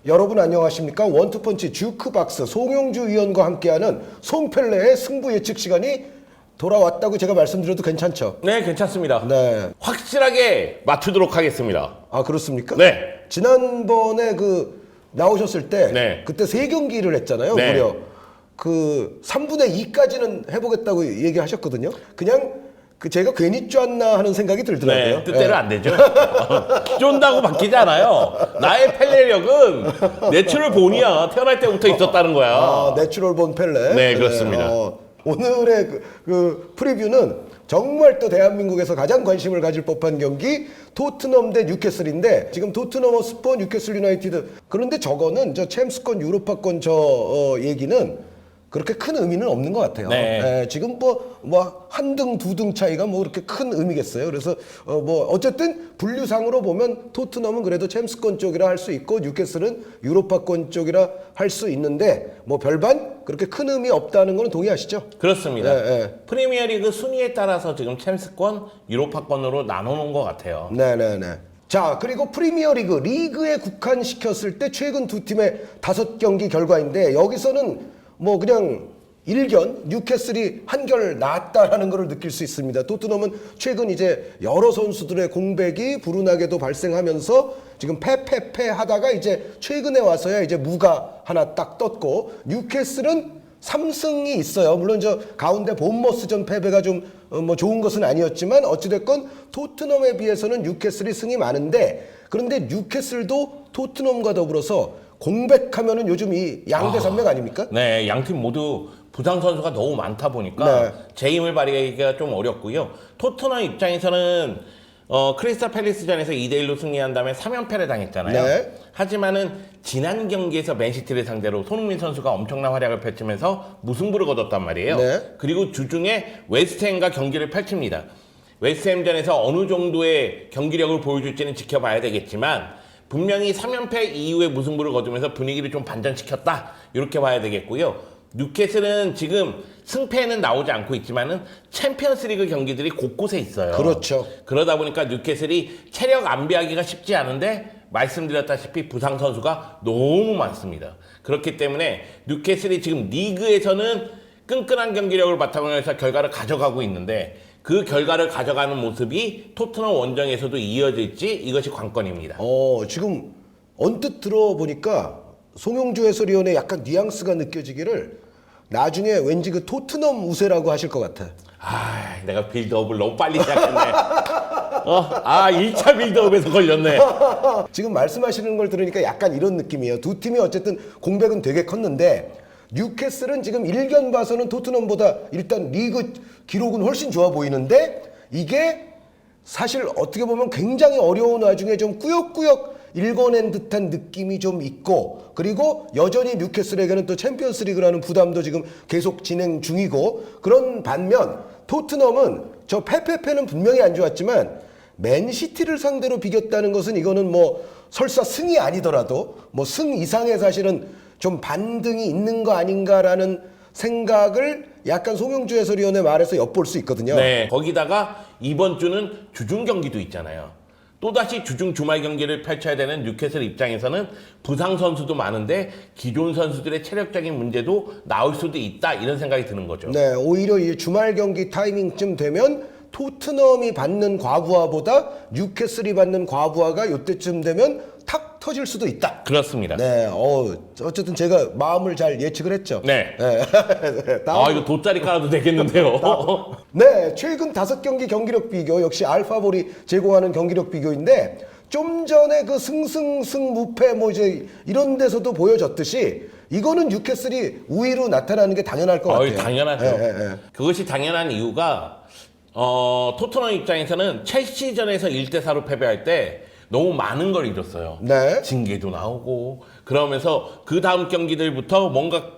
여러분 안녕하십니까? 원투펀치 주크박스 송영주 위원과 함께하는 송펠레의 승부 예측 시간이 돌아왔다고 제가 말씀드려도 괜찮죠? 네, 괜찮습니다. 네. 확실하게 맞추도록 하겠습니다. 아 그렇습니까? 네. 지난번에 나오셨을 때 네. 그때 3경기를 했잖아요. 네. 무려 3분의 2까지는 해보겠다고 얘기하셨거든요. 그냥 제가 괜히 쪼았나 하는 생각이 들더라고요. 네, 뜻대로 안 되죠. 쫀다고 바뀌지 않아요. 나의 펠레력은 내추럴 본이야. 태어날 때부터 있었다는 거야. 아, 내추럴 본 펠레. 네, 그렇습니다. 오늘의 프리뷰는 정말 또 대한민국에서 가장 관심을 가질 법한 경기 토트넘 대 뉴캐슬인데 지금 토트넘 허스퍼 뉴캐슬 유나이티드 그런데 저거는 저 챔스권 유로파권 얘기는 그렇게 큰 의미는 없는 것 같아요. 네. 지금 한 등, 두 등 차이가 그렇게 큰 의미겠어요. 그래서 어쨌든 분류상으로 보면 토트넘은 그래도 챔스권 쪽이라 할 수 있고 뉴캐슬은 유로파권 쪽이라 할 수 있는데 별반 그렇게 큰 의미 없다는 거는 동의하시죠? 그렇습니다. 네. 프리미어리그 순위에 따라서 지금 챔스권, 유로파권으로 나눠놓은 것 같아요. 네네네. 자, 그리고 프리미어리그 리그에 국한시켰을 때 최근 두 팀의 5경기 결과인데 여기서는 그냥 일견 뉴캐슬이 한결 낫다라는 것을 느낄 수 있습니다. 토트넘은 최근 이제 여러 선수들의 공백이 불운하게도 발생하면서 지금 패 하다가 이제 최근에 와서야 이제 무가 하나 딱 떴고 뉴캐슬은 3승이 있어요. 물론 저 가운데 본머스전 패배가 좀 좋은 것은 아니었지만 어찌됐건 토트넘에 비해서는 뉴캐슬이 승이 많은데 그런데 뉴캐슬도 토트넘과 더불어서 공백하면은 요즘 이 양대 산맥 아닙니까? 네, 양팀 모두 부상 선수가 너무 많다 보니까 네. 제 힘을 발휘하기가 좀 어렵고요. 토트넘 입장에서는 크리스탈 팰리스전에서 2대1로 승리한 다음에 3연패를 당했잖아요. 네. 하지만은 지난 경기에서 맨시티를 상대로 손흥민 선수가 엄청난 활약을 펼치면서 무승부를 거뒀단 말이에요. 네. 그리고 주중에 웨스트햄과 경기를 펼칩니다. 웨스트햄전에서 어느 정도의 경기력을 보여줄지는 지켜봐야 되겠지만 분명히 3연패 이후에 무승부를 거두면서 분위기를 좀 반전시켰다 이렇게 봐야 되겠고요. 뉴캐슬은 지금 승패는 나오지 않고 있지만은 챔피언스리그 경기들이 곳곳에 있어요. 그렇죠. 그러다 보니까 뉴캐슬이 체력 안배하기가 쉽지 않은데 말씀드렸다시피 부상 선수가 너무 많습니다. 그렇기 때문에 뉴캐슬이 지금 리그에서는 끈끈한 경기력을 바탕으로 해서 결과를 가져가고 있는데 그 결과를 가져가는 모습이 토트넘 원정에서도 이어질지 이것이 관건입니다. 지금 언뜻 들어보니까 송영주 해설위원의 약간 뉘앙스가 느껴지기를 나중에 왠지 토트넘 우세라고 하실 것 같아. 내가 빌드업을 너무 빨리 시작했네. 1차 빌드업에서 걸렸네. 지금 말씀하시는 걸 들으니까 약간 이런 느낌이에요. 두 팀이 어쨌든 공백은 되게 컸는데 뉴캐슬은 지금 일견 봐서는 토트넘보다 일단 리그 기록은 훨씬 좋아 보이는데 이게 사실 어떻게 보면 굉장히 어려운 와중에 좀 꾸역꾸역 읽어낸 듯한 느낌이 좀 있고 그리고 여전히 뉴캐슬에게는 또 챔피언스리그라는 부담도 지금 계속 진행 중이고 그런 반면 토트넘은 저 패는 분명히 안 좋았지만 맨시티를 상대로 비겼다는 것은 이거는 설사 승이 아니더라도 승 이상의 사실은 좀 반등이 있는 거 아닌가라는 생각을 약간 송영주 해설위원의 말에서 엿볼 수 있거든요. 네, 거기다가 이번 주는 주중 경기도 있잖아요. 또다시 주중 주말 경기를 펼쳐야 되는 뉴캐슬 입장에서는 부상 선수도 많은데 기존 선수들의 체력적인 문제도 나올 수도 있다 이런 생각이 드는 거죠. 네, 오히려 이 주말 경기 타이밍쯤 되면 토트넘이 받는 과부하보다 뉴캐슬이 받는 과부하가 이때쯤 되면 탁 터질 수도 있다. 그렇습니다. 네, 어쨌든 제가 마음을 잘 예측을 했죠. 네. 이거 돗자리 깔아도 되겠는데요. 네, 최근 5경기 경기력 비교 역시 알파볼이 제공하는 경기력 비교인데 좀 전에 승승무패 이제 이런 데서도 보여졌듯이 이거는 뉴캐슬이 우위로 나타나는 게 당연할 것 같아요. 당연하죠. 그것이 당연한 이유가 토트넘 입장에서는 첼시전에서 1대4로 패배할 때 너무 많은 걸 잃었어요. 네. 징계도 나오고 그러면서 그 다음 경기들부터 뭔가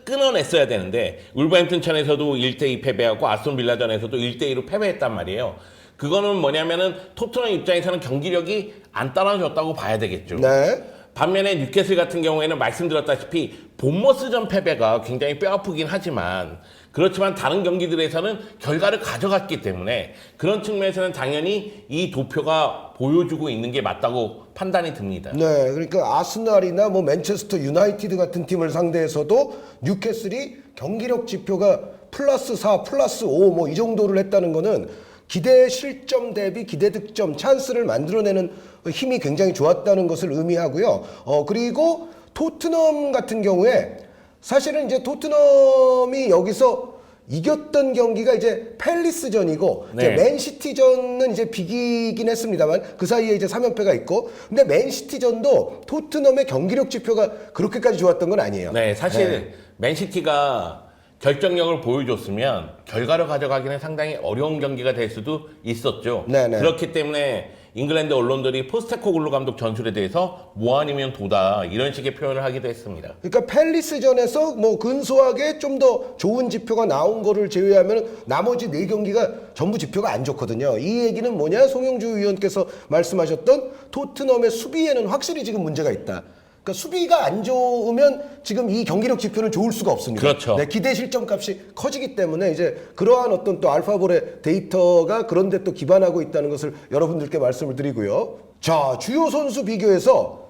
끊어냈어야 되는데 울버햄튼전에서도 1대2 패배하고 아스톤빌라전에서도 1대2로 패배했단 말이에요. 그거는 뭐냐면은 토트넘 입장에서는 경기력이 안 따라줬다고 봐야 되겠죠. 네. 반면에 뉴캐슬 같은 경우에는 말씀드렸다시피 본머스전 패배가 굉장히 뼈아프긴 하지만 그렇지만 다른 경기들에서는 결과를 가져갔기 때문에 그런 측면에서는 당연히 이 도표가 보여주고 있는 게 맞다고 판단이 듭니다. 네, 그러니까 아스날이나 뭐 맨체스터 유나이티드 같은 팀을 상대해서도 뉴캐슬이 경기력 지표가 플러스 4, 플러스 5 뭐 이 정도를 했다는 거는 기대 실점 대비 기대 득점 찬스를 만들어내는 힘이 굉장히 좋았다는 것을 의미하고요. 그리고 토트넘 같은 경우에 사실은 이제 토트넘이 여기서 이겼던 경기가 이제 팰리스전이고 네. 이제 맨시티전은 이제 비기긴 했습니다만 그 사이에 이제 3연패가 있고 근데 맨시티전도 토트넘의 경기력 지표가 그렇게까지 좋았던 건 아니에요. 네, 사실 맨시티가 결정력을 보여줬으면 결과를 가져가기는 상당히 어려운 경기가 될 수도 있었죠. 네네. 그렇기 때문에 잉글랜드 언론들이 포스테코글루 감독 전술에 대해서 뭐 아니면 도다 이런 식의 표현을 하기도 했습니다. 그러니까 팰리스전에서 뭐 근소하게 좀 더 좋은 지표가 나온 거를 제외하면 나머지 4경기가 전부 지표가 안 좋거든요. 이 얘기는 뭐냐? 송영주 위원께서 말씀하셨던 토트넘의 수비에는 확실히 지금 문제가 있다. 그러니까 수비가 안 좋으면 지금 이 경기력 지표는 좋을 수가 없습니다. 그렇죠. 네, 기대 실점 값이 커지기 때문에 이제 그러한 어떤 또 알파볼의 데이터가 그런데 또 기반하고 있다는 것을 여러분들께 말씀을 드리고요. 자, 주요 선수 비교해서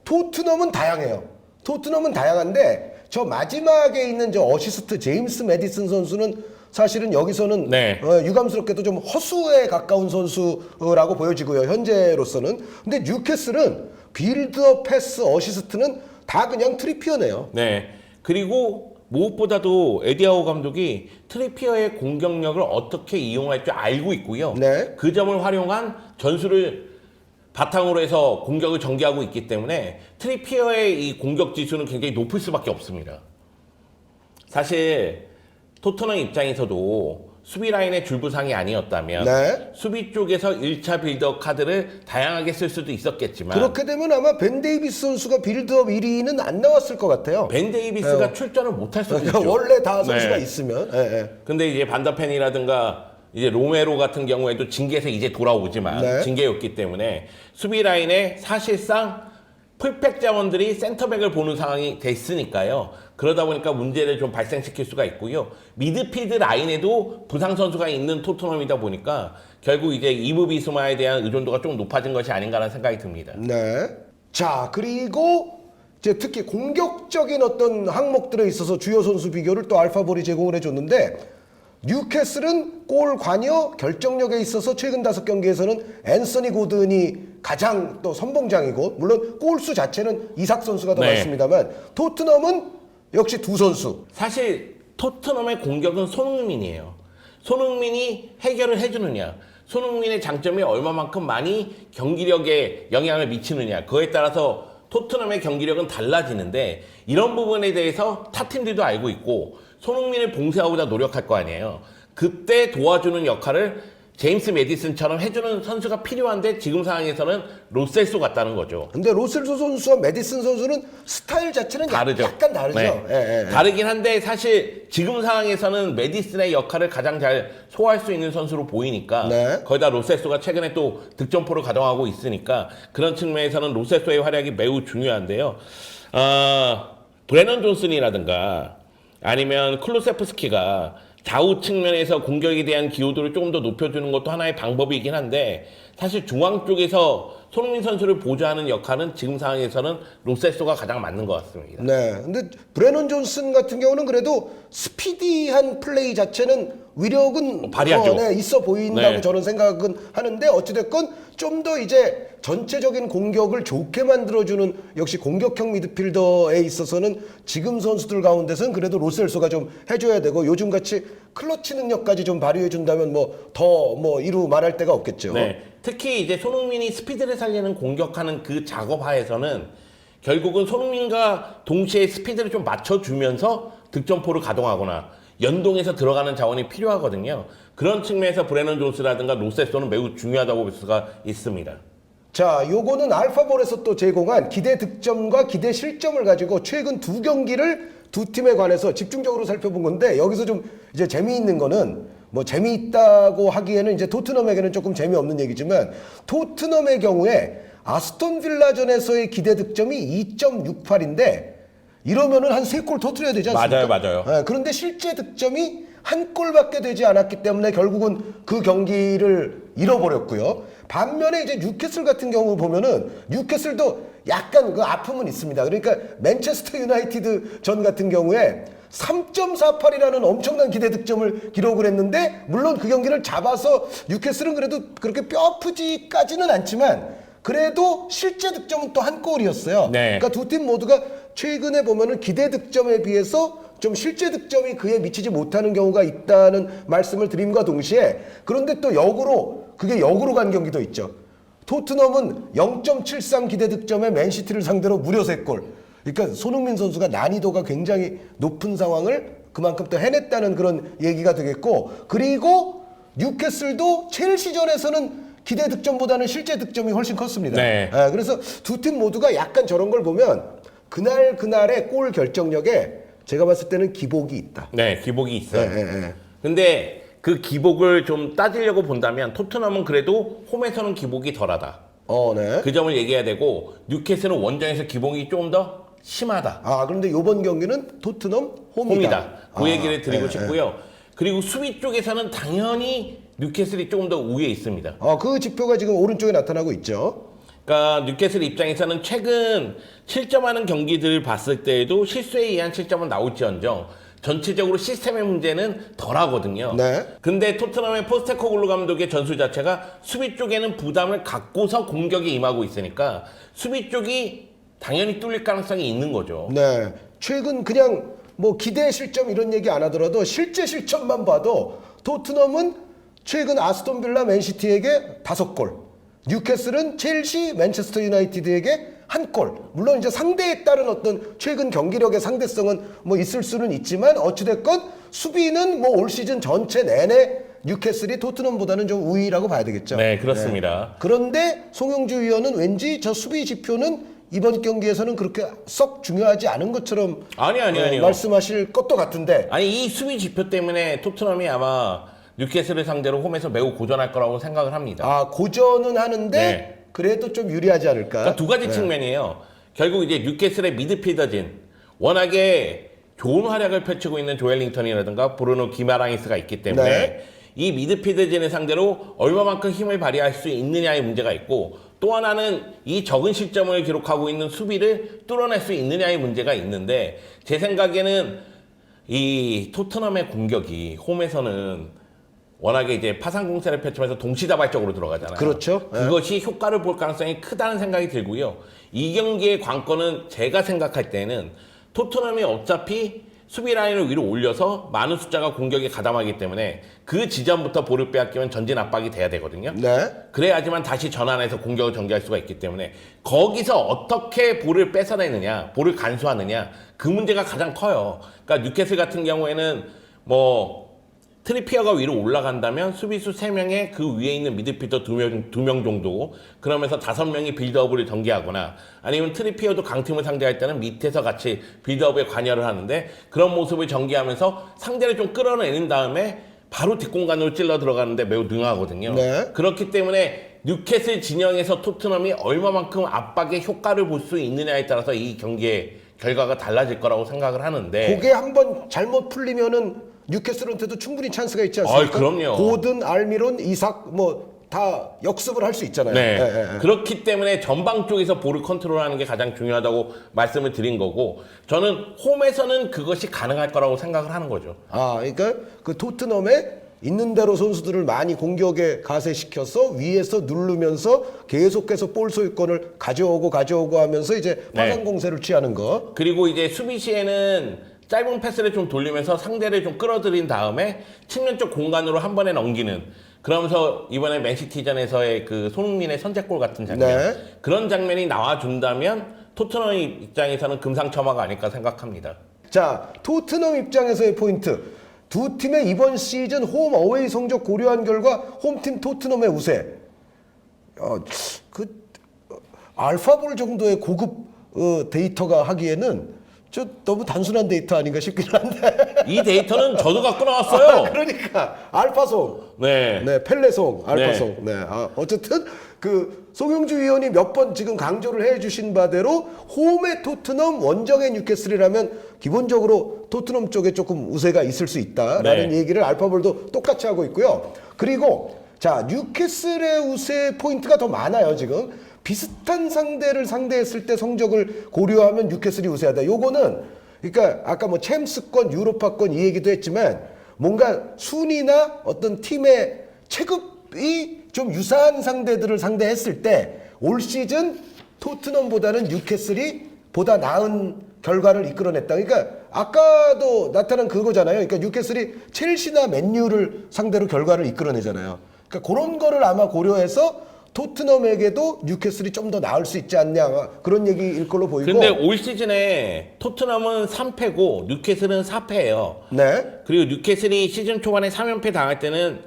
토트넘은 다양해요. 토트넘은 다양한데 저 마지막에 있는 저 어시스트 제임스 매디슨 선수는 사실은 여기서는 네. 유감스럽게도 좀 허수에 가까운 선수라고 보여지고요. 현재로서는. 근데 뉴캐슬은 빌드업, 패스, 어시스트는 다 그냥 트리피어네요. 네. 그리고 무엇보다도 에디아오 감독이 트리피어의 공격력을 어떻게 이용할 줄 알고 있고요. 네. 그 점을 활용한 전술을 바탕으로 해서 공격을 전개하고 있기 때문에 트리피어의 이 공격 지수는 굉장히 높을 수밖에 없습니다. 사실 토트넘 입장에서도 수비 라인의 줄부상이 아니었다면 네. 수비 쪽에서 1차 빌드업 카드를 다양하게 쓸 수도 있었겠지만 그렇게 되면 아마 벤 데이비스 선수가 빌드업 1위는 안 나왔을 것 같아요. 벤 데이비스가 출전을 못할 수도 그러니까 있죠. 원래 다 선수가 네. 있으면. 예, 예. 근데 이제 반더펜이라든가 이제 로메로 같은 경우에도 징계에서 이제 돌아오지만 네. 징계였기 때문에 수비 라인에 사실상 풀백 자원들이 센터백을 보는 상황이 됐으니까요. 그러다 보니까 문제를 좀 발생시킬 수가 있고요. 미드필드 라인에도 부상 선수가 있는 토트넘이다 보니까 결국 이제 이브 비스마에 대한 의존도가 좀 높아진 것이 아닌가라는 생각이 듭니다. 네. 자, 그리고 이제 특히 공격적인 어떤 항목들에 있어서 주요 선수 비교를 또 알파볼이 제공을 해줬는데 뉴캐슬은 골 관여 결정력에 있어서 최근 5경기에서는 앤서니 고든이 가장 또 선봉장이고 물론 골수 자체는 이삭 선수가 더 네. 많습니다만 토트넘은 역시 두 선수. 사실 토트넘의 공격은 손흥민이에요. 손흥민이 해결을 해주느냐, 손흥민의 장점이 얼마만큼 많이 경기력에 영향을 미치느냐, 그거에 따라서 토트넘의 경기력은 달라지는데 이런 부분에 대해서 타 팀들도 알고 있고 손흥민을 봉쇄하고자 노력할 거 아니에요. 그때 도와주는 역할을 제임스 매디슨처럼 해주는 선수가 필요한데 지금 상황에서는 로셀소 같다는 거죠. 근데 로셀소 선수와 매디슨 선수는 스타일 자체는 다르죠. 약간 다르죠. 네. 예, 예. 다르긴 한데 사실 지금 상황에서는 매디슨의 역할을 가장 잘 소화할 수 있는 선수로 보이니까 네. 거기다 로셀소가 최근에 또 득점포를 가동하고 있으니까 그런 측면에서는 로셀소의 활약이 매우 중요한데요. 브레넌 존슨이라든가 아니면 클루세프스키가 좌우 측면에서 공격에 대한 기여도를 조금 더 높여주는 것도 하나의 방법이긴 한데 사실 중앙 쪽에서 손흥민 선수를 보좌하는 역할은 지금 상황에서는 로셀소가 가장 맞는 것 같습니다. 네. 근데 브레넌 존슨 같은 경우는 그래도 스피디한 플레이 자체는 위력은 발휘하죠. 네, 있어 보인다고 네. 저는 생각은 하는데 어찌됐건 좀 더 이제 전체적인 공격을 좋게 만들어주는 역시 공격형 미드필더에 있어서는 지금 선수들 가운데서는 그래도 로셀소가 좀 해줘야 되고 요즘같이 클러치 능력까지 좀 발휘해준다면 뭐 더 뭐 이루 말할 데가 없겠죠. 네. 특히 이제 손흥민이 스피드를 살리는 공격하는 그 작업 하에서는 결국은 손흥민과 동시에 스피드를 좀 맞춰주면서 득점포를 가동하거나 연동해서 들어가는 자원이 필요하거든요. 그런 측면에서 브레넌 존스라든가 로셀소는 매우 중요하다고 볼 수가 있습니다. 자, 요거는 알파볼에서 또 제공한 기대 득점과 기대 실점을 가지고 최근 2경기를 두 팀에 관해서 집중적으로 살펴본 건데 여기서 좀 이제 재미있는 거는 뭐 재미있다고 하기에는 이제 토트넘에게는 조금 재미없는 얘기지만 토트넘의 경우에 아스톤 빌라전에서의 기대 득점이 2.68인데 이러면은 한 3골 터뜨려야 되지 않습니까? 맞아요. 네, 그런데 실제 득점이 한 골밖에 되지 않았기 때문에 결국은 그 경기를 잃어버렸고요. 반면에 이제 뉴캐슬 같은 경우 보면은 뉴캐슬도 약간 그 아픔은 있습니다. 그러니까 맨체스터 유나이티드 전 같은 경우에 3.48이라는 엄청난 기대 득점을 기록을 했는데 물론 그 경기를 잡아서 뉴캐슬은 그래도 그렇게 뼈 아프지까지는 않지만 그래도 실제 득점은 또 한 골이었어요. 네. 그러니까 두 팀 모두가 최근에 보면은 기대 득점에 비해서 좀 실제 득점이 그에 미치지 못하는 경우가 있다는 말씀을 드림과 동시에 그런데 또 그게 역으로 간 경기도 있죠. 토트넘은 0.73 기대 득점에 맨시티를 상대로 무려 3골. 그러니까 손흥민 선수가 난이도가 굉장히 높은 상황을 그만큼 또 해냈다는 그런 얘기가 되겠고 그리고 뉴캐슬도 첼시전에서는 기대 득점보다는 실제 득점이 훨씬 컸습니다. 네. 그래서 두 팀 모두가 약간 저런 걸 보면 그날의 골 결정력에 제가 봤을 때는 기복이 있다. 네, 기복이 있어요. 네. 근데 그 기복을 좀 따지려고 본다면 토트넘은 그래도 홈에서는 기복이 덜하다. 네. 그 점을 얘기해야 되고 뉴캐슬은 원정에서 기복이 조금 더 심하다. 그런데 이번 경기는 토트넘 홈이다. 그 얘기를 드리고 네. 싶고요. 그리고 수비 쪽에서는 당연히 뉴캐슬이 조금 더 우위에 있습니다. 그 지표가 지금 오른쪽에 나타나고 있죠. 그러니까 뉴캐슬 입장에서는 최근 실점하는 경기들을 봤을 때에도 실수에 의한 실점은 나올지언정 전체적으로 시스템의 문제는 덜하거든요. 네. 근데 토트넘의 포스테코글루 감독의 전술 자체가 수비 쪽에는 부담을 갖고서 공격에 임하고 있으니까 수비 쪽이 당연히 뚫릴 가능성이 있는 거죠. 네. 최근 그냥 뭐 기대 실점 이런 얘기 안 하더라도 실제 실점만 봐도 토트넘은 최근 아스톤 빌라 맨시티에게 5골, 뉴캐슬은 첼시, 맨체스터 유나이티드에게 1골. 물론 이제 상대에 따른 어떤 최근 경기력의 상대성은 뭐 있을 수는 있지만 어찌됐건 수비는 뭐 올 시즌 전체 내내 뉴캐슬이 토트넘보다는 좀 우위라고 봐야 되겠죠. 네, 그렇습니다. 그런데 송영주 위원은 왠지 저 수비 지표는 이번 경기에서는 그렇게 썩 중요하지 않은 것처럼 아니요. 말씀하실 것도 같은데 아니 이 수비 지표 때문에 토트넘이 아마 뉴캐슬을 상대로 홈에서 매우 고전할 거라고 생각을 합니다. 고전은 하는데 네. 그래도 좀 유리하지 않을까? 그러니까 두 가지 측면이에요. 결국 이제 뉴캐슬의 미드필더진 워낙에 좋은 활약을 펼치고 있는 조엘링턴이라든가 브루노 기마랑이스가 있기 때문에 네. 이 미드필더진을 상대로 얼마만큼 힘을 발휘할 수 있느냐의 문제가 있고 또 하나는 이 적은 실점을 기록하고 있는 수비를 뚫어낼 수 있느냐의 문제가 있는데 제 생각에는 이 토트넘의 공격이 홈에서는 워낙에 이제 파상 공세를 펼치면서 동시다발적으로 들어가잖아요. 그렇죠. 그것이 효과를 볼 가능성이 크다는 생각이 들고요. 이 경기의 관건은 제가 생각할 때는 토트넘이 어차피 수비 라인을 위로 올려서 많은 숫자가 공격에 가담하기 때문에 그 지점부터 볼을 빼앗기면 전진 압박이 돼야 되거든요. 네. 그래야지만 다시 전환해서 공격을 전개할 수가 있기 때문에 거기서 어떻게 볼을 뺏어내느냐, 볼을 간수하느냐 그 문제가 가장 커요. 그러니까 뉴캐슬 같은 경우에는 뭐 트리피어가 위로 올라간다면 수비수 3명에 그 위에 있는 미드필더 2명 정도 그러면서 5명이 빌드업을 전개하거나 아니면 트리피어도 강팀을 상대할 때는 밑에서 같이 빌드업에 관여를 하는데 그런 모습을 전개하면서 상대를 좀 끌어내는 다음에 바로 뒷공간으로 찔러 들어가는데 매우 능하거든요. 네. 그렇기 때문에 뉴캐슬 진영에서 토트넘이 얼마만큼 압박의 효과를 볼 수 있느냐에 따라서 이 경기의 결과가 달라질 거라고 생각을 하는데 그게 한번 잘못 풀리면은 뉴캐슬한테도 충분히 찬스가 있지 않습니까? 그럼요. 고든, 알미론, 이삭 뭐 다 역습을 할 수 있잖아요. 네. 그렇기 때문에 전방 쪽에서 볼을 컨트롤하는 게 가장 중요하다고 말씀을 드린 거고 저는 홈에서는 그것이 가능할 거라고 생각을 하는 거죠. 그러니까 그 토트넘에 있는 대로 선수들을 많이 공격에 가세시켜서 위에서 누르면서 계속해서 볼 소유권을 가져오고 하면서 이제 파상 공세를 취하는 거. 그리고 이제 수비 시에는 짧은 패스를 좀 돌리면서 상대를 좀 끌어들인 다음에 측면 쪽 공간으로 한 번에 넘기는 그러면서 이번에 맨시티전에서의 그 손흥민의 선제골 같은 장면 네. 그런 장면이 나와준다면 토트넘 입장에서는 금상첨화가 아닐까 생각합니다. 자, 토트넘 입장에서의 포인트. 두 팀의 이번 시즌 홈 어웨이 성적 고려한 결과 홈팀 토트넘의 우세. 알파볼 정도의 고급 데이터가 하기에는 너무 단순한 데이터 아닌가 싶긴 한데. 이 데이터는 저도 갖고 나왔어요. 그러니까 알파송, 네. 펠레송, 알파송. 네. 어쨌든 그 송영주 위원이 몇 번 지금 강조를 해주신 바대로 홈의 토트넘, 원정의 뉴캐슬이라면 기본적으로 토트넘 쪽에 조금 우세가 있을 수 있다라는 네. 얘기를 알파볼도 똑같이 하고 있고요. 그리고 자, 뉴캐슬의 우세 포인트가 더 많아요, 지금. 비슷한 상대를 상대했을 때 성적을 고려하면 뉴캐슬이 우세하다. 요거는, 그러니까 아까 뭐 챔스권, 유로파권 이 얘기도 했지만 뭔가 순위나 어떤 팀의 체급이 좀 유사한 상대들을 상대했을 때 올 시즌 토트넘보다는 뉴캐슬이 보다 나은 결과를 이끌어냈다. 그러니까 아까도 나타난 그거잖아요. 그러니까 뉴캐슬이 첼시나 맨유를 상대로 결과를 이끌어내잖아요. 그러니까 그런 거를 아마 고려해서 토트넘에게도 뉴캐슬이 좀 더 나을 수 있지 않냐 그런 얘기일 걸로 보이고. 근데 올 시즌에 토트넘은 3패고 뉴캐슬은 4패예요. 네. 그리고 뉴캐슬이 시즌 초반에 3연패 당할 때는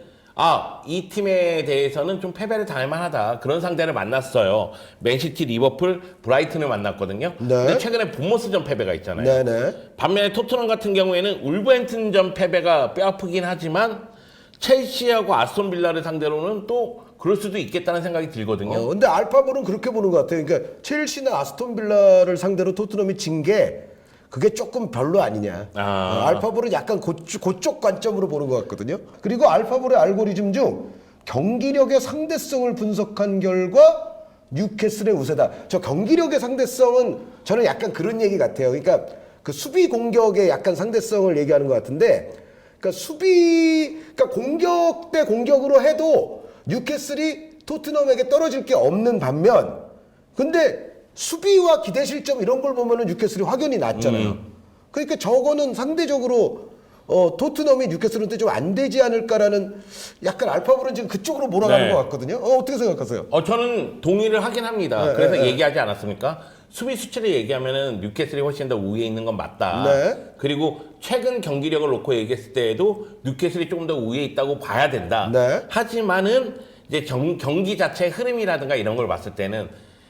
이 팀에 대해서는 좀 패배를 당할 만하다. 그런 상대를 만났어요. 맨시티, 리버풀, 브라이튼을 만났거든요. 네. 근데 최근에 본머스전 패배가 있잖아요. 네네. 반면에 토트넘 같은 경우에는 울버햄튼전 패배가 뼈아프긴 하지만 첼시하고 아스톤 빌라를 상대로는 또 그럴 수도 있겠다는 생각이 들거든요. 근데 알파볼은 그렇게 보는 것 같아요. 그러니까 첼시나 아스톤 빌라를 상대로 토트넘이 진 게 그게 조금 별로 아니냐. 알파볼은 약간 그쪽 관점으로 보는 것 같거든요. 그리고 알파볼의 알고리즘 중 경기력의 상대성을 분석한 결과 뉴캐슬의 우세다. 저 경기력의 상대성은 저는 약간 그런 얘기 같아요. 그러니까 그 수비 공격의 약간 상대성을 얘기하는 것 같은데, 그러니까 그러니까 공격 대 공격으로 해도 뉴캐슬이 토트넘에게 떨어질 게 없는 반면, 근데 수비와 기대 실점 이런 걸 보면은 뉴캐슬이 확연히 낮잖아요. 그러니까 저거는 상대적으로 토트넘이 뉴캐슬한테 좀 안 되지 않을까라는 약간 알파볼은 지금 그쪽으로 몰아가는 네. 것 같거든요. 어떻게 생각하세요? 저는 동의를 하긴 합니다. 네, 그래서 네, 얘기하지 않았습니까? 수비 수치를 얘기하면은 뉴캐슬이 훨씬 더 우위에 있는 건 맞다. 네. 그리고 최근 경기력을 놓고 얘기했을 때에도 뉴캐슬이 조금 더 우위에 있다고 봐야 된다. 네. 하지만은 이제 경기 자체의 흐름이라든가 이런 걸 봤을 때는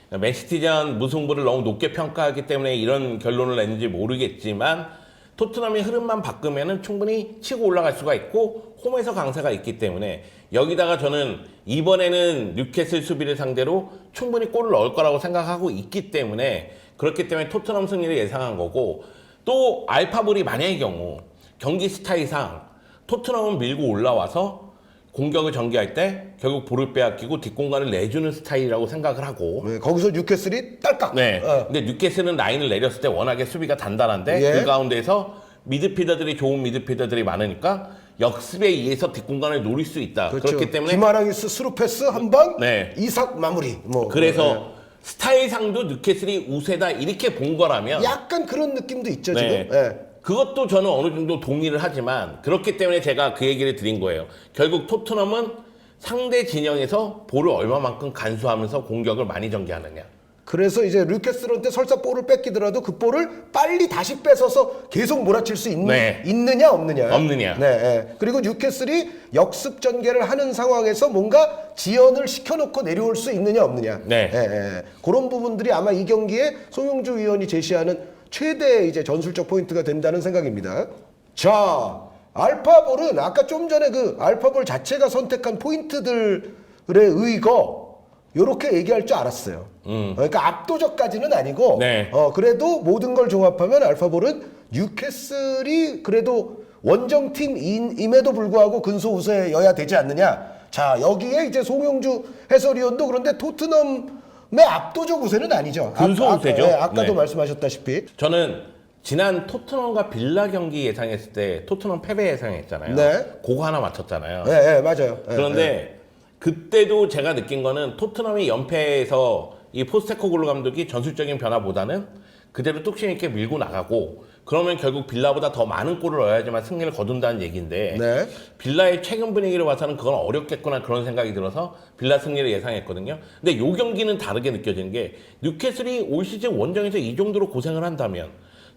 맨시티전 무승부를 너무 높게 평가하기 때문에 이런 결론을 냈는지 모르겠지만 토트넘의 흐름만 바꾸면은 충분히 치고 올라갈 수가 있고 홈에서 강세가 있기 때문에 여기다가 저는 이번에는 뉴캐슬 수비를 상대로 충분히 골을 넣을 거라고 생각하고 있기 때문에 그렇기 때문에 토트넘 승리를 예상한 거고, 또 알파볼이 만약의 경우 경기 스타일상 토트넘은 밀고 올라와서 공격을 전개할 때 결국 볼을 빼앗기고 뒷공간을 내주는 스타일이라고 생각을 하고, 네, 거기서 뉴캐슬이 딸깍. 네. 근데 뉴캐슬은 라인을 내렸을 때 워낙에 수비가 단단한데 예. 그 가운데서 미드필더들이 좋은 미드필더들이 많으니까 역습에 의해서 뒷공간을 노릴 수 있다. 그렇죠. 그렇기 때문에 기마랑이스 스루 패스 한 방, 네. 이삭 마무리. 뭐 그래서 스타일상도 뉴캐슬이 우세다 이렇게 본 거라면 약간 그런 느낌도 있죠 네. 지금. 네. 그것도 저는 어느 정도 동의를 하지만 그렇기 때문에 제가 그 얘기를 드린 거예요. 결국 토트넘은 상대 진영에서 볼을 얼마만큼 간수하면서 공격을 많이 전개하느냐. 그래서 이제 뉴캐슬한테 설사 볼을 뺏기더라도 그 볼을 빨리 다시 뺏어서 계속 몰아칠 수 네. 있느냐 없느냐. 없느냐. 네, 네. 그리고 뉴캐슬이 역습 전개를 하는 상황에서 뭔가 지연을 시켜놓고 내려올 수 있느냐 없느냐. 네. 네, 네. 그런 부분들이 아마 이 경기에 송영주 위원이 제시하는 최대 이제 전술적 포인트가 된다는 생각입니다. 자, 알파볼은 아까 좀 전에 그 알파볼 자체가 선택한 포인트들에 의거 요렇게 얘기할 줄 알았어요. 그러니까 압도적까지는 아니고 네. 그래도 모든 걸 종합하면 알파볼은 뉴캐슬이 그래도 원정팀임에도 불구하고 근소 우세여야 되지 않느냐. 자, 여기에 이제 송영주 해설위원도 그런데 토트넘의 압도적 우세는 아니죠. 근소 우세죠. 아까도 네. 말씀하셨다시피. 저는 지난 토트넘과 빌라 경기 예상했을 때 토트넘 패배 예상했잖아요. 네. 그거 하나 맞췄잖아요. 네, 네 맞아요. 네, 그런데 네. 그때도 제가 느낀 거는 토트넘이 연패에서 이 포스테코글루 감독이 전술적인 변화보다는 그대로 뚝심 있게 밀고 나가고 그러면 결국 빌라보다 더 많은 골을 넣어야지만 승리를 거둔다는 얘기인데 네. 빌라의 최근 분위기를 봐서는 그건 어렵겠구나 그런 생각이 들어서 빌라 승리를 예상했거든요. 근데 요 경기는 다르게 느껴지는 게 뉴캐슬이 올 시즌 원정에서 이 정도로 고생을 한다면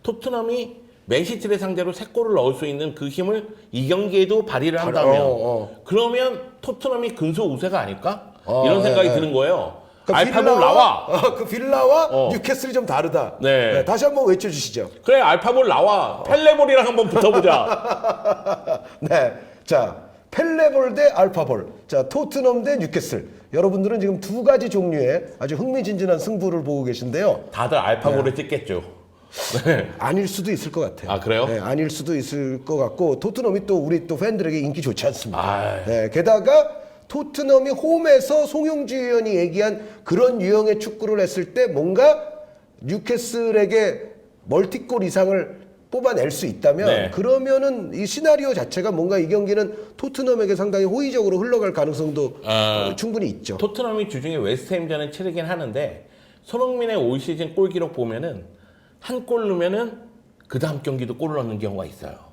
토트넘이 맨시티를 상대로 3골을 넣을 수 있는 그 힘을 이 경기에도 발휘를 한다면 그러면 토트넘이 근소 우세가 아닐까? 이런 생각이 드는 거예요. 알파볼 나와. 그 빌라와 뉴캐슬이 좀 다르다. 네. 네, 다시 한번 외쳐주시죠. 그래 알파볼 나와. 펠레볼이랑 한번 붙어보자. 네, 자 펠레볼 대 알파볼, 자 토트넘 대 뉴캐슬. 여러분들은 지금 두 가지 종류의 아주 흥미진진한 승부를 보고 계신데요. 다들 알파볼을 찍겠죠. 네. 아닐 수도 있을 것 같아요. 아 그래요? 네, 아닐 수도 있을 것 같고 토트넘이 또 우리 또 팬들에게 인기 좋지 않습니다. 아. 네, 게다가 토트넘이 홈에서 송영주 위원이 얘기한 그런 유형의 축구를 했을 때 뭔가 뉴캐슬에게 멀티골 이상을 뽑아낼 수 있다면 네. 그러면은 이 시나리오 자체가 뭔가 이 경기는 토트넘에게 상당히 호의적으로 흘러갈 가능성도 충분히 있죠. 토트넘이 주중에 웨스트햄전을 치르긴 하는데 손흥민의 올 시즌 골 기록 보면은 한 골 넣으면은 그 다음 경기도 골을 넣는 경우가 있어요.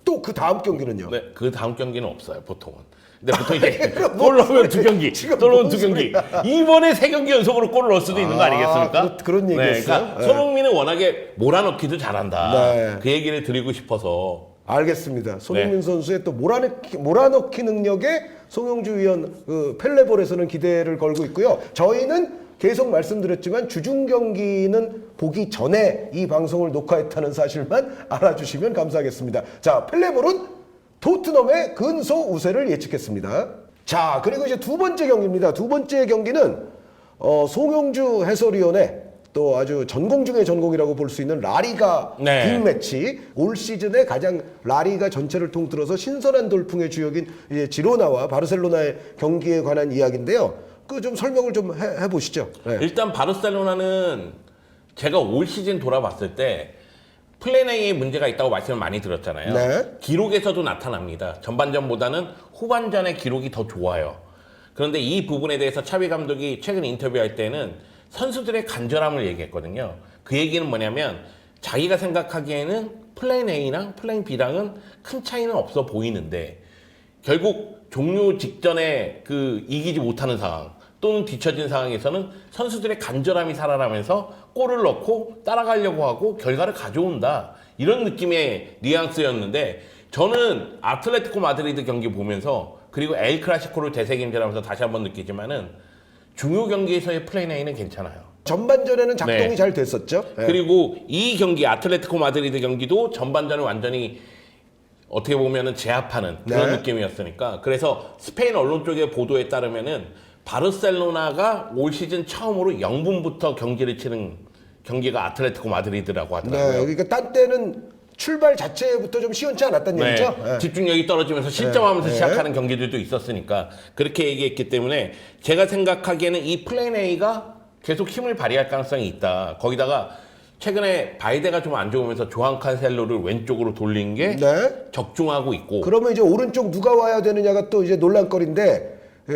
또 그 다음 경기는요. 네, 그 다음 경기는 없어요, 보통은. 근데 보통 이제 골 넣으면 두 경기, 또 넣으면 두 경기. 이번에 세 경기 연속으로 골을 넣을 수도 있는 거 아니겠습니까? 그런 얘기였어요? 그러니까 손흥민은 워낙에 몰아넣기도 잘한다. 네. 그 얘기를 드리고 싶어서. 알겠습니다. 손흥민 네. 선수의 또 몰아넣기 능력에 송영주 위원 펠레볼에서는 기대를 걸고 있고요. 저희는 계속 말씀드렸지만 주중 경기는 보기 전에 이 방송을 녹화했다는 사실만 알아주시면 감사하겠습니다. 자, 펠레볼은 토트넘의 근소 우세를 예측했습니다. 자, 그리고 이제 두 번째 경기입니다. 두 번째 경기는 송영주 해설위원의 또 아주 전공 중의 전공이라고 볼 수 있는 라리가 네. 빅매치. 올 시즌에 가장 라리가 전체를 통틀어서 신선한 돌풍의 주역인 이제 지로나와 바르셀로나의 경기에 관한 이야기인데요. 그 좀 설명을 좀 해보시죠. 네. 일단 바르셀로나는 제가 올 시즌 돌아봤을 때 플랜 A에 문제가 있다고 말씀을 많이 드렸잖아요. 네. 기록에서도 나타납니다. 전반전보다는 후반전의 기록이 더 좋아요. 그런데 이 부분에 대해서 차비 감독이 최근 인터뷰할 때는 선수들의 간절함을 얘기했거든요. 그 얘기는 뭐냐면 자기가 생각하기에는 플랜 A랑 플랜 B랑은 큰 차이는 없어 보이는데 결국 종료 직전에 그 이기지 못하는 상황 또는 뒤처진 상황에서는 선수들의 간절함이 살아나면서 골을 넣고 따라가려고 하고 결과를 가져온다. 이런 느낌의 뉘앙스였는데 저는 아틀레티코 마드리드 경기 보면서 그리고 엘 클라시코를 되새김질하면서 다시 한번 느끼지만은 중요 경기에서의 플레이 A는 괜찮아요. 전반전에는 작동이 네. 잘 됐었죠. 네. 그리고 이 경기 아틀레티코 마드리드 경기도 전반전을 완전히 어떻게 보면은 제압하는 그런 네. 느낌이었으니까 그래서 스페인 언론 쪽의 보도에 따르면은 바르셀로나가 올 시즌 처음으로 0분부터 경기를 치는 경기가 아틀레티코 마드리드라고 하더라고요. 네, 그러니까 딴 때는 출발 자체부터 좀 시원치 않았다는 네, 얘기죠. 네. 집중력이 떨어지면서 실점하면서 네. 시작하는 경기들도 있었으니까 그렇게 얘기했기 때문에 제가 생각하기에는 이 플랜 A가 계속 힘을 발휘할 가능성이 있다. 거기다가 최근에 바이데가 좀 안 좋으면서 조한 칸셀로를 왼쪽으로 돌린 게 네. 적중하고 있고 그러면 이제 오른쪽 누가 와야 되느냐가 또 이제 논란거리인데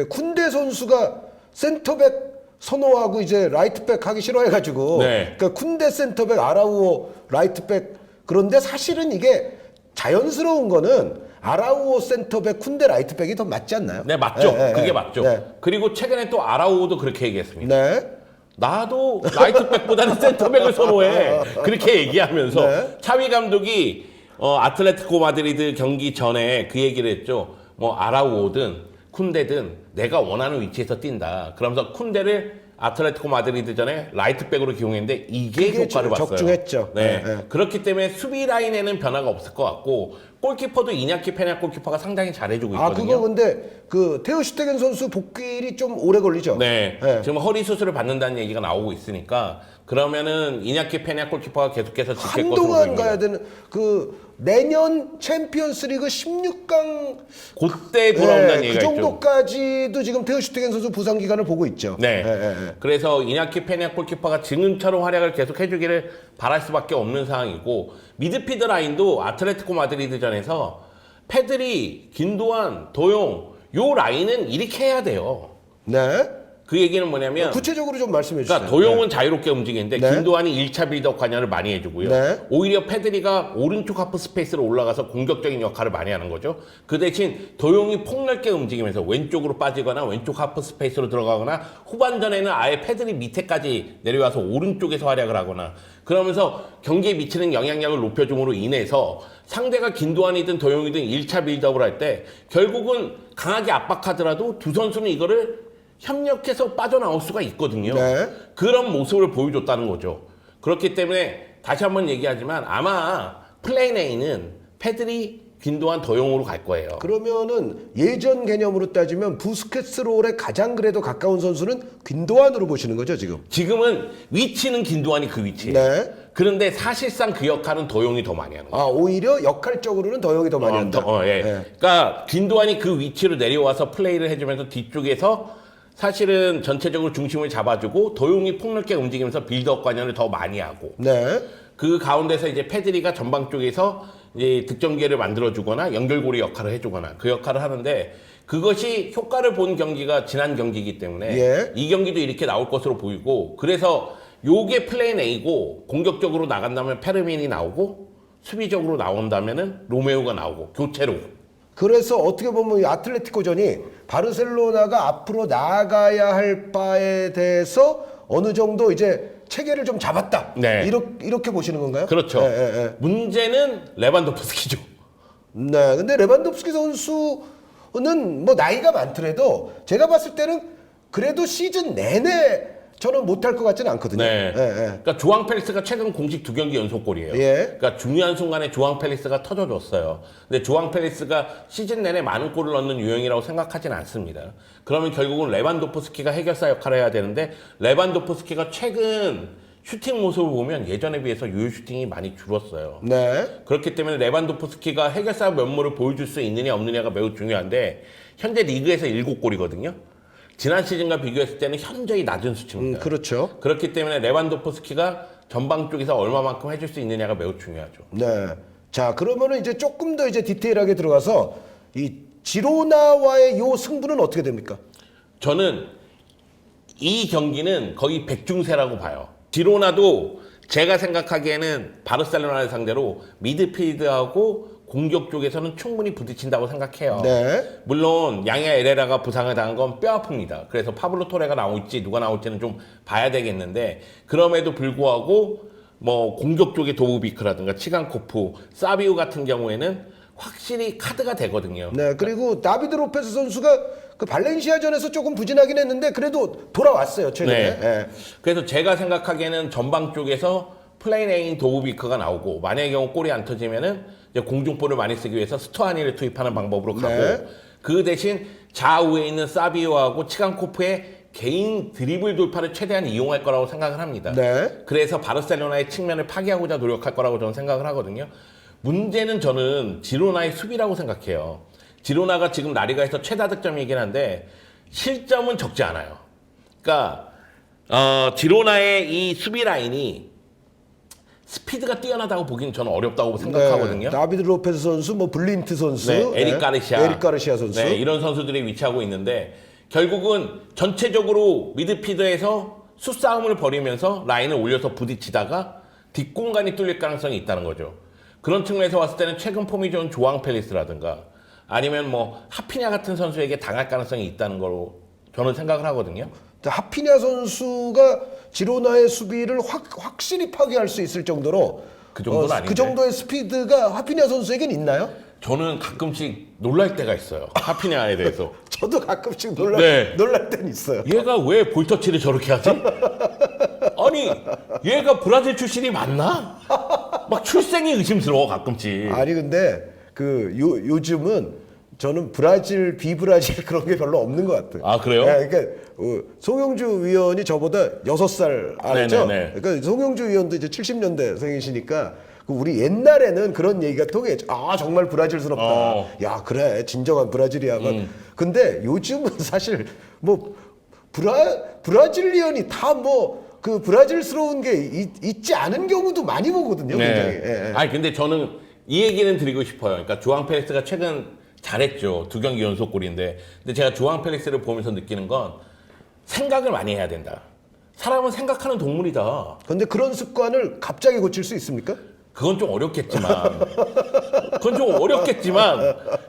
쿤데 선수가 센터백 선호하고 이제 라이트백 하기 싫어해가지고 네. 그러니까 쿤데 센터백 아라우오 라이트백 그런데 사실은 이게 자연스러운 거는 아라우오 센터백 쿤데 라이트백이 더 맞지 않나요? 네, 맞죠. 네, 그게 네. 맞죠. 네. 그리고 최근에 또 아라우오도 그렇게 얘기했습니다. 네. 나도 라이트백보다는 센터백을 선호해. 그렇게 얘기하면서 네. 차비 감독이 아틀레티코 마드리드 경기 전에 그 얘기를 했죠. 뭐 아라우오든 쿤데든 내가 원하는 위치에서 뛴다. 그러면서 쿤데를 아틀레티코 마드리드 전에 라이트백으로 기용했는데 이게 효과를 봤어요. 적중했죠. 네. 네. 그렇기 때문에 수비 라인에는 변화가 없을 것 같고 골키퍼도 이냐키 페냐 골키퍼가 상당히 잘해주고 있거든요. 그거 근데 그 테오 슈테겐 선수 복귀일이 좀 오래 걸리죠. 네. 네. 지금 허리 수술을 받는다는 얘기가 나오고 있으니까 그러면은 이냐키 페냐 골키퍼가 계속해서 지킬 것으로 한동안 보입니다. 가야 되는 그 내년 챔피언스리그 16강 그때 돌아온다는 그 얘기가 있죠. 정도까지도 지금 테오 슈테겐 선수 부상 기간을 보고 있죠. 네. 네. 그래서 이냐키 페냐 골키퍼가 지금처럼 활약을 계속 해주기를 바랄 수밖에 없는 상황이고 미드필드 라인도 아틀레티코 마드리드전에서 페드리, 긴도안, 도용 요 라인은 이렇게 해야 돼요. 네. 그 얘기는 뭐냐면 구체적으로 좀 말씀해 주세요. 그러니까 도용은 자유롭게 움직이는데 네. 김도환이 1차 빌드업 관여를 많이 해주고요. 네. 오히려 페드리가 오른쪽 하프 스페이스로 올라가서 공격적인 역할을 많이 하는 거죠. 그 대신 도용이 폭넓게 움직이면서 왼쪽으로 빠지거나 왼쪽 하프 스페이스로 들어가거나 후반전에는 아예 페드리 밑에까지 내려와서 오른쪽에서 활약을 하거나 그러면서 경기에 미치는 영향력을 높여줌으로 인해서 상대가 김도환이든 도용이든 1차 빌드업을 할 때 결국은 강하게 압박하더라도 두 선수는 이거를 협력해서 빠져나올 수가 있거든요. 네. 그런 모습을 보여줬다는 거죠. 그렇기 때문에 다시 한번 얘기하지만 아마 플레인 A는 페드리, 긴도한, 도용으로 갈 거예요. 그러면은 예전 개념으로 따지면 부스케츠 롤에 가장 그래도 가까운 선수는 균도안으로 보시는 거죠 지금? 지금은 위치는 긴도환이 그 위치예요. 네. 그런데 사실상 그 역할은 도용이 더 많이 하는 거예요. 아, 오히려 역할적으로는 더용이 더 많이 한다. 예. 그러니까 균도안이 그 위치로 내려와서 플레이를 해주면서 뒤쪽에서 사실은 전체적으로 중심을 잡아주고 도용이 폭넓게 움직이면서 빌드업 관여를 더 많이 하고 네. 그 가운데서 이제 패드리가 전방 쪽에서 이제 득점 기회를 만들어주거나 연결고리 역할을 해주거나 그 역할을 하는데 그것이 효과를 본 경기가 지난 경기이기 때문에 예. 이 경기도 이렇게 나올 것으로 보이고 그래서 요게 플랜 A고 공격적으로 나간다면 페르민이 나오고 수비적으로 나온다면은 로메오가 나오고 교체로 그래서 어떻게 보면 이 아틀레티코전이 바르셀로나가 앞으로 나아가야 할 바에 대해서 어느 정도 이제 체계를 좀 잡았다. 네. 이렇게 보시는 건가요? 그렇죠. 예. 문제는 레반도프스키죠. 네. 근데 레반도프스키 선수는 뭐 나이가 많더라도 제가 봤을 때는 그래도 시즌 내내 저는 못할 것 같지는 않거든요. 네. 예. 그러니까 조앙 펠리스가 최근 공식 2경기 연속골이에요. 예. 그러니까 중요한 순간에 조앙 펠리스가 터져줬어요. 근데 조앙 펠리스가 시즌 내내 많은 골을 넣는 유형이라고 생각하진 않습니다. 그러면 결국은 레반도프스키가 해결사 역할을 해야 되는데 레반도프스키가 최근 슈팅 모습을 보면 예전에 비해서 유효 슈팅이 많이 줄었어요. 네. 그렇기 때문에 레반도프스키가 해결사 면모를 보여줄 수 있느냐 없느냐가 매우 중요한데 현재 리그에서 7골이거든요. 지난 시즌과 비교했을 때는 현저히 낮은 수치입니다. 그렇죠. 그렇기 때문에 레반도프스키가 전방 쪽에서 얼마만큼 해줄 수 있느냐가 매우 중요하죠. 네. 자, 그러면은 이제 조금 더 이제 디테일하게 들어가서 이 지로나와의 요 승부는 어떻게 됩니까? 저는 이 경기는 거의 백중세라고 봐요. 지로나도 제가 생각하기에는 바르셀로나를 상대로 미드필드하고 공격 쪽에서는 충분히 부딪힌다고 생각해요. 네. 물론 양야 에레라가 부상을 당한 건 뼈 아픕니다. 그래서 파블로 토레가 나올지 누가 나올지는 좀 봐야 되겠는데 그럼에도 불구하고 뭐 공격 쪽의 도우비크라든가 치간코프, 사비우 같은 경우에는 확실히 카드가 되거든요. 네. 그리고 다비드 로페스 선수가 그 발렌시아전에서 조금 부진하긴 했는데 그래도 돌아왔어요, 최근에. 네. 그래서 제가 생각하기에는 전방 쪽에서 플레인 A인 도우비크가 나오고 만약의 경우 골이 안 터지면은 이제 공중볼을 많이 쓰기 위해서 스투아니를 투입하는 방법으로 가고 네. 그 대신 좌우에 있는 사비오하고 치간코프의 개인 드리블 돌파를 최대한 이용할 거라고 생각을 합니다. 네. 그래서 바르셀로나의 측면을 파괴하고자 노력할 거라고 저는 생각을 하거든요. 문제는 저는 지로나의 수비라고 생각해요. 지로나가 지금 라리가에서 최다 득점이긴 한데 실점은 적지 않아요. 그러니까 지로나의 이 수비 라인이 스피드가 뛰어나다고 보기는 저는 어렵다고 생각하거든요. 네. 다비드 로페스 선수, 뭐 블린트 선수, 네, 에릭 가르시아 선수. 네, 이런 선수들이 위치하고 있는데 결국은 전체적으로 미드필더에서 수싸움을 벌이면서 라인을 올려서 부딪히다가 뒷공간이 뚫릴 가능성이 있다는 거죠. 그런 측면에서 봤을 때는 최근 폼이 좋은 조앙 펠리스라든가 아니면 뭐 하피냐 같은 선수에게 당할 가능성이 있다는 거로 저는 생각을 하거든요. 하피냐 선수가 지로나의 수비를 확실히 파괴할 수 있을 정도로 그 정도는 아닌데. 그 정도의 스피드가 하피냐 선수에겐 있나요? 저는 가끔씩 놀랄 때가 있어요. 하피냐에 대해서. 저도 가끔씩 네. 놀랄 때는 있어요. 얘가 왜 볼터치를 저렇게 하지? 아니, 얘가 브라질 출신이 맞나? 막 출생이 의심스러워, 가끔씩. 아니 근데 그 요즘은 저는 브라질 비브라질 그런 게 별로 없는 것 같아요. 아, 그래요? 네, 그러니까 송영주 위원이 저보다 6살 알죠? 네네네. 그러니까 송영주 위원도 이제 70년대생이시니까 우리 옛날에는 그런 얘기가 통했죠. 아 정말 브라질스럽다. 야 그래 진정한 브라질이야만. 근데 요즘은 사실 뭐 브라질리언이 다 뭐 그 브라질스러운 게 있지 않은 경우도 많이 보거든요. 굉장히. 예. 아니, 근데 저는 이 얘기는 드리고 싶어요. 그러니까 조앙 펠리스가 최근 잘했죠. 2경기 연속골인데. 근데 제가 조앙 펠리스를 보면서 느끼는 건 생각을 많이 해야 된다. 사람은 생각하는 동물이다. 근데 그런 습관을 갑자기 고칠 수 있습니까? 그건 좀 어렵겠지만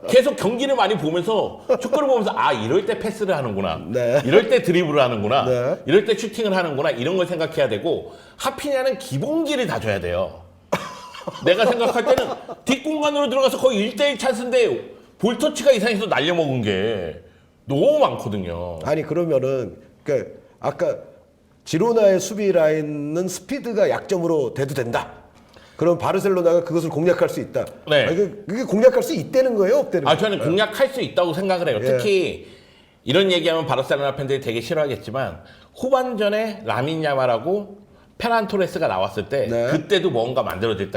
계속 경기를 많이 보면서 축구를 보면서 아 이럴 때 패스를 하는구나. 네. 이럴 때 드리블을 하는구나. 네. 이럴 때 슈팅을 하는구나. 이런 걸 생각해야 되고 하피냐는 기본기를 다져야 돼요. 내가 생각할 때는 뒷공간으로 들어가서 거의 1대1 찬스인데 볼터치가 이상해서 날려먹은 게 너무 많거든요. 아니 그러면은 그러니까 아까 지로나의 수비 라인은 스피드가 약점으로 돼도 된다. 그럼 바르셀로나가 그것을 공략할 수 있다. 네. 아니, 그게 공략할 수 있다는 거예요, 없다는 거예요? 저는 공략할 수 있다고 생각을 해요. 특히 이런 얘기하면 바르셀로나 팬들이 되게 싫어하겠지만 후반전에 라민 야말하고 페란 토레스가 나왔을 때 네. 그때도 뭔가 만들어질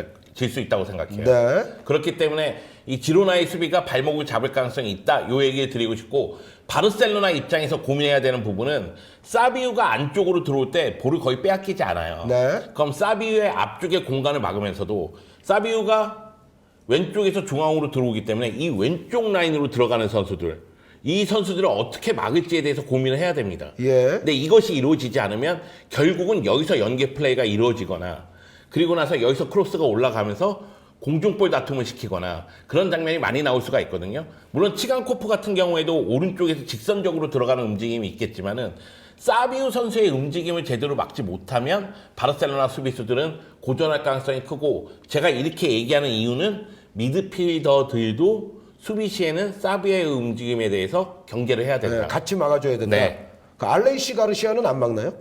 수 있다고 생각해요. 네. 그렇기 때문에 이 지로나의 수비가 발목을 잡을 가능성이 있다. 요 얘기를 드리고 싶고 바르셀로나 입장에서 고민해야 되는 부분은 사비우가 안쪽으로 들어올 때 볼을 거의 빼앗기지 않아요. 네. 그럼 사비우의 앞쪽의 공간을 막으면서도 사비우가 왼쪽에서 중앙으로 들어오기 때문에 이 왼쪽 라인으로 들어가는 선수들 이 선수들을 어떻게 막을지에 대해서 고민을 해야 됩니다. 예. 근데 이것이 이루어지지 않으면 결국은 여기서 연계 플레이가 이루어지거나 그리고 나서 여기서 크로스가 올라가면서 공중볼 다툼을 시키거나 그런 장면이 많이 나올 수가 있거든요. 물론 치간코프 같은 경우에도 오른쪽에서 직선적으로 들어가는 움직임이 있겠지만은 사비우 선수의 움직임을 제대로 막지 못하면 바르셀로나 수비수들은 고전할 가능성이 크고 제가 이렇게 얘기하는 이유는 미드필더들도 수비 시에는 사비우의 움직임에 대해서 경계를 해야 된다. 네, 같이 막아줘야 된다. 네. 그 알레이시 가르시아는 안 막나요?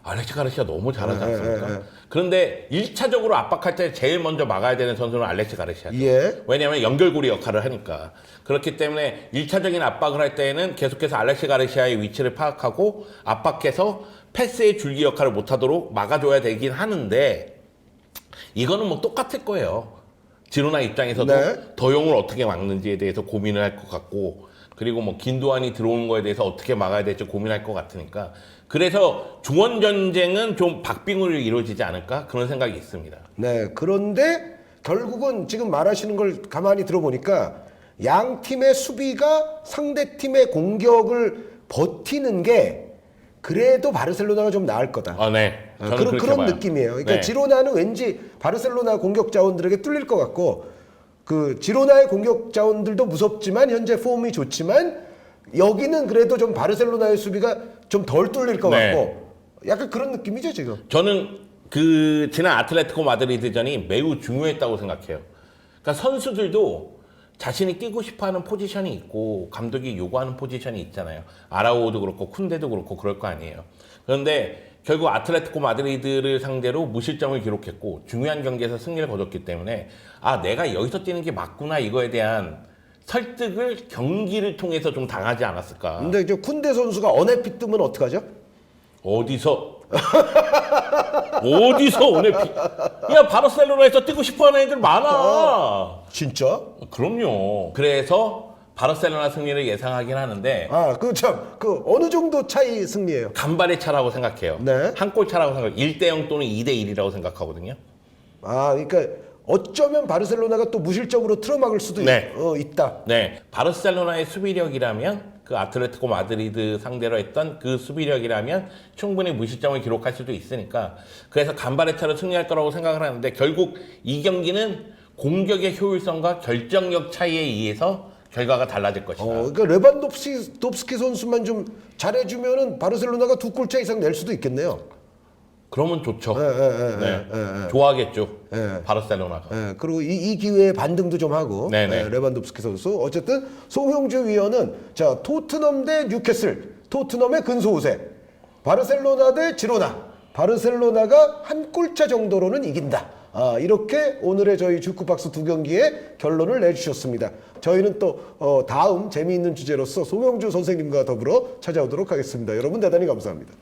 알렉스 가르시아 너무 잘하지 않습니까? 네. 그런데 1차적으로 압박할 때 제일 먼저 막아야 되는 선수는 알렉스 가르시아죠. 예. 왜냐하면 연결고리 역할을 하니까. 그렇기 때문에 1차적인 압박을 할 때에는 계속해서 알렉스 가르시아의 위치를 파악하고 압박해서 패스의 줄기 역할을 못하도록 막아줘야 되긴 하는데 이거는 뭐 똑같을 거예요. 지로나 입장에서도 네. 더용을 어떻게 막는지에 대해서 고민을 할 것 같고 그리고 뭐 긴도안이 들어오는 거에 대해서 어떻게 막아야 될지 고민할 것 같으니까 그래서 중원 전쟁은 좀 박빙으로 이루어지지 않을까 그런 생각이 있습니다. 네. 그런데 결국은 지금 말하시는 걸 가만히 들어보니까 양 팀의 수비가 상대 팀의 공격을 버티는 게 그래도 바르셀로나가 좀 나을 거다. 아, 네. 저는 그렇게 그런 봐요. 느낌이에요. 그러니까 네. 지로나는 왠지 바르셀로나 공격 자원들에게 뚫릴 것 같고 그 지로나의 공격 자원들도 무섭지만 현재 폼이 좋지만 여기는 그래도 좀 바르셀로나의 수비가 좀 덜 뚫릴 것 네. 같고 약간 그런 느낌이죠 지금. 저는 그 지난 아틀레티코 마드리드전이 매우 중요했다고 생각해요. 그러니까 선수들도 자신이 뛰고 싶어하는 포지션이 있고 감독이 요구하는 포지션이 있잖아요. 아라우오도 그렇고 쿤데도 그렇고 그럴 거 아니에요. 그런데 결국 아틀레티코 마드리드를 상대로 무실점을 기록했고 중요한 경기에서 승리를 거뒀기 때문에 아 내가 여기서 뛰는 게 맞구나 이거에 대한 설득을 경기를 통해서 좀 당하지 않았을까. 근데 이제 쿤데 선수가 언해피 뜨면 어떡하죠? 어디서 오늘 야 바르셀로나에서 뛰고 싶어하는 애들 많아. 진짜? 그럼요. 그래서 바르셀로나 승리를 예상하긴 하는데 아, 그 어느 정도 차이 승리예요? 간발의 차라고 생각해요. 네. 한 골 차라고 생각. 1대0 또는 2대1이라고 생각하거든요. 아, 그러니까 어쩌면 바르셀로나가 또 무실점으로 틀어막을 수도 네. 있다. 네, 바르셀로나의 수비력이라면 그 아틀레티코 마드리드 상대로 했던 그 수비력이라면 충분히 무실점을 기록할 수도 있으니까 그래서 간발의 차로 승리할 거라고 생각을 하는데 결국 이 경기는 공격의 효율성과 결정력 차이에 의해서 결과가 달라질 것이다. 그러니까 레반도프스키 선수만 좀 잘해주면은 바르셀로나가 2골차 이상 낼 수도 있겠네요. 그러면 좋죠. 네. 좋아하겠죠. 네. 바르셀로나가. 예, 그리고 이 기회에 반등도 좀 하고 네네. 예, 레반도프스키 선수 어쨌든 송영주 위원은 자 토트넘 대 뉴캐슬 토트넘의 근소 우세 바르셀로나 대 지로나 바르셀로나가 한 골차 정도로는 이긴다. 이렇게 오늘의 저희 주크박스 두 경기의 결론을 내주셨습니다. 저희는 또 다음 재미있는 주제로서 송영주 선생님과 더불어 찾아오도록 하겠습니다. 여러분 대단히 감사합니다.